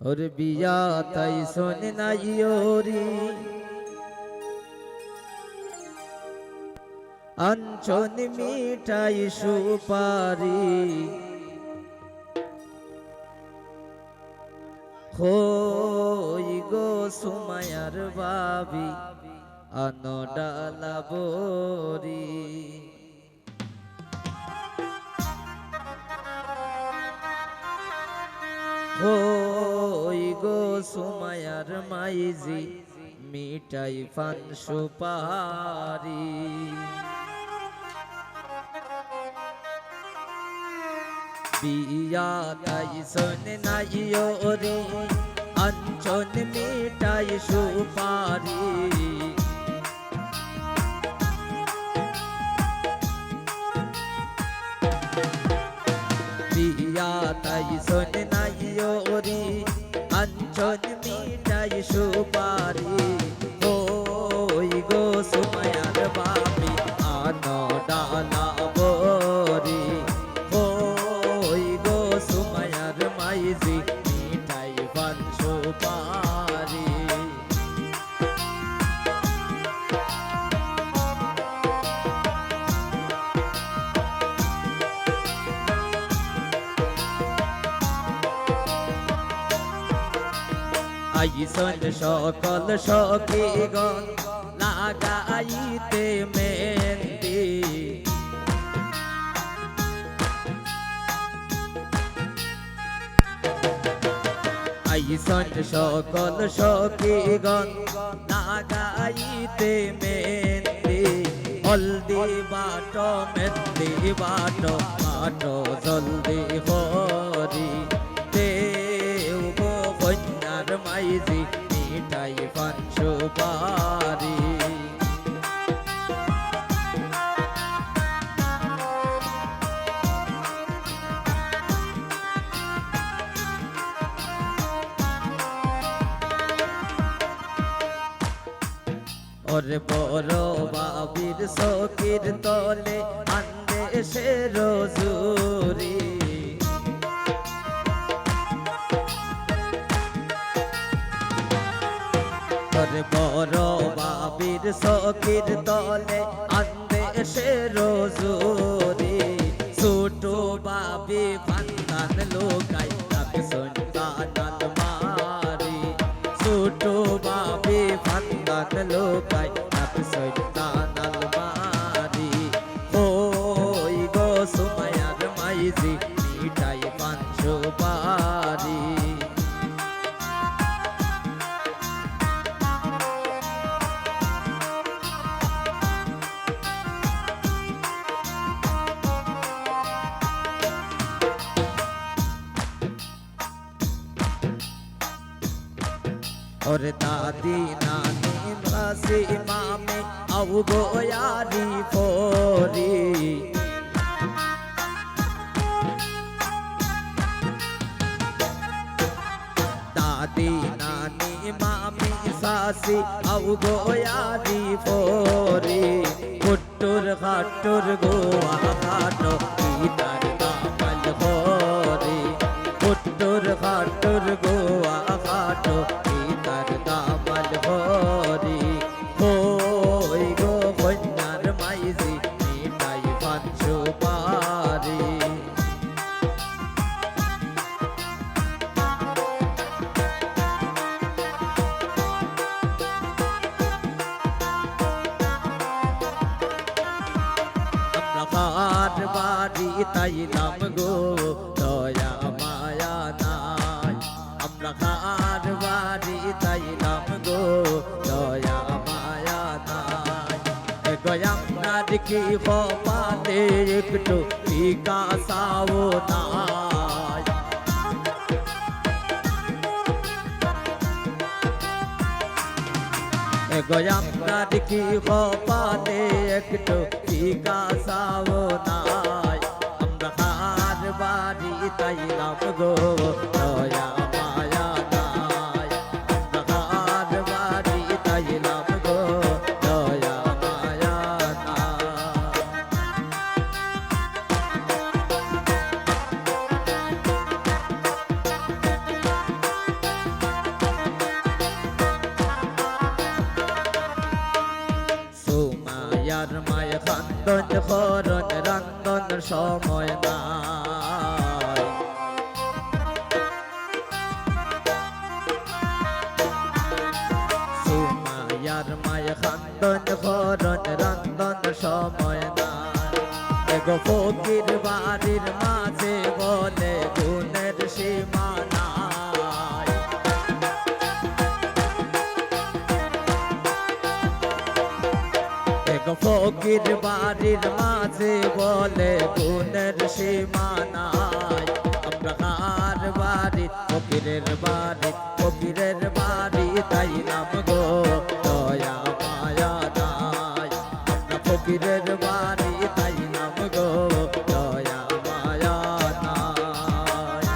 ওর বিয়া তাই শোনে নাই ওরি আঞ্চন মিঠাই সুপারি হই গো সুমায়ার বাবি আনডালা বরি হই গো সুমায়ার মাইজি মিঠাই পান সুপারি বিয়া তাই শোনে নাই ওরে আঞ্চন মিঠাই সুপারি বিয়া তাই শোনে নাই ওরে আঞ্চন মিঠাই সুপারি ওই গো সুমায়ার বাবি আনডালা বরি ওই গো সুমায়ার মাইজি মিঠাই পান সুপারি আইসন সকল সখীগণ লাগাইতে মেহেন্দি আইসন সকল সখীগণ লাগাইতে মেহেন্দি হলদি বাট মেহেন্দি বাট বাট জলদি হরি দেও গো কন্যার মাইজি মিঠাই পান সুপারি ওরে বড় বাবির সখীর তলে আন্দে সে রজুরি ওরে বড় বাবির সখীর তলে আন্দে সে রজুরি ছোট বাবি ফান্দান লোকাই তাকে সন্তান মারি ছোট বাবি ফান্দান লোকাই তাকে সন্তান মারি ওই গো সুমায়ার মাইজি মিঠাই পান সুপারি और दादी नानी मासी मामे आउ गो यारी फोरी दादी नानी मामी सासी आउ गो यारी फोरी कुट्टुर खाटुर गोवा खाटो कीतार दामल खोरी कुट्टुर खाटुर गोवा खाटो তার দামাল হরি হই গো কন্যার মাইজি মিঠাই পান সুপারি আমরা কার বাড়ি তাইলাম গো দয়া মায়া নাই আমরা কার বাড়ি তাইলাম গো দয়া মায়া নাই গয়ামনার কি কপালে একটু বিকাশাও নাই গয়ামনার কি কপালে একটু বিকাশাও নাই আমরা কার বাড়ি তাইলাম গো দয়া মায়া নাই আমরা কার বাড়ি তাইলাম গো দয়া মায়া নাই খান্দন খরণ রান্দন সময় নাই সুমাইয়ার মায় খান্দন খরণ রান্দন সময় নাই এগো ফকির বাড়ির মাঝে বলে গুণের সীমা নাই এগো ফকির বাড়ির মাঝে বলে গুণের সীমা নাই আমরা কার বাড়ি ফকিরের বাড়ি তাই নাম গো দয়া মায়া নাই আমরা ফকিরের বাড়ি তাই নাম গো দয়া মায়া নাই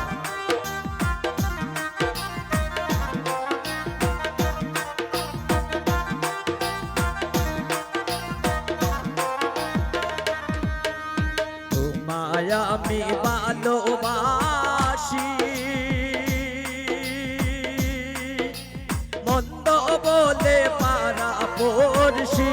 তোমায় আমি ভালোবাসি মন্দ বলে পারা পড়শি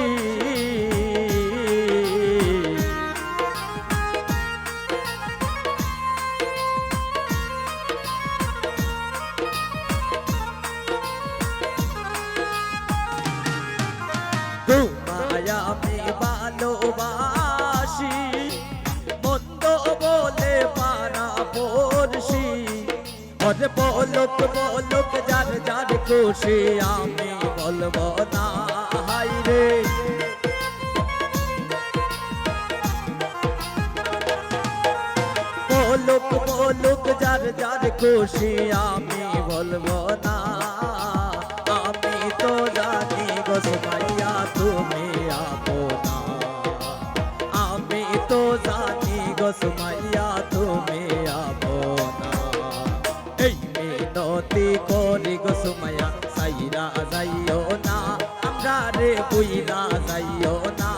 তোমায় আমি ভালোবাসি মন্দ বলে পারা পড়শি ওরে বলুক বলুক যার যার খুশি আমি বলবো না হাই রে বলুক বলুক যার যার খুশি আমি বলবো না আমি তো জানি গো সুমাইয়া তুমি আপনা আমি তো জানি গো সুমাইয়া তুমি আপনা এই মিনতি করি গো সুমাইয়া সাইরা যাইও না আমরা রে বুইরা যাইও না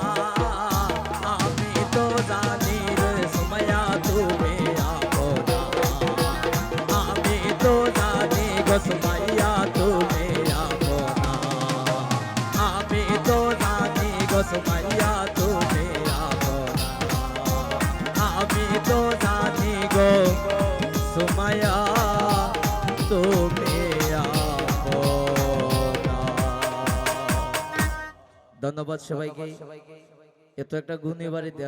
আমি তো জানি রে সুমাইয়া তুমি আপনা আমি তো জানি গো সুমাইয়া তুমি আপনা আমি তো জানি গো সুমাইয়া তুমি আপনা আমি তো জানি গো সুমাইয়া তুমি আপনা ধন্যবাদ সবাইকে এত একটা গুণী বাড়িতে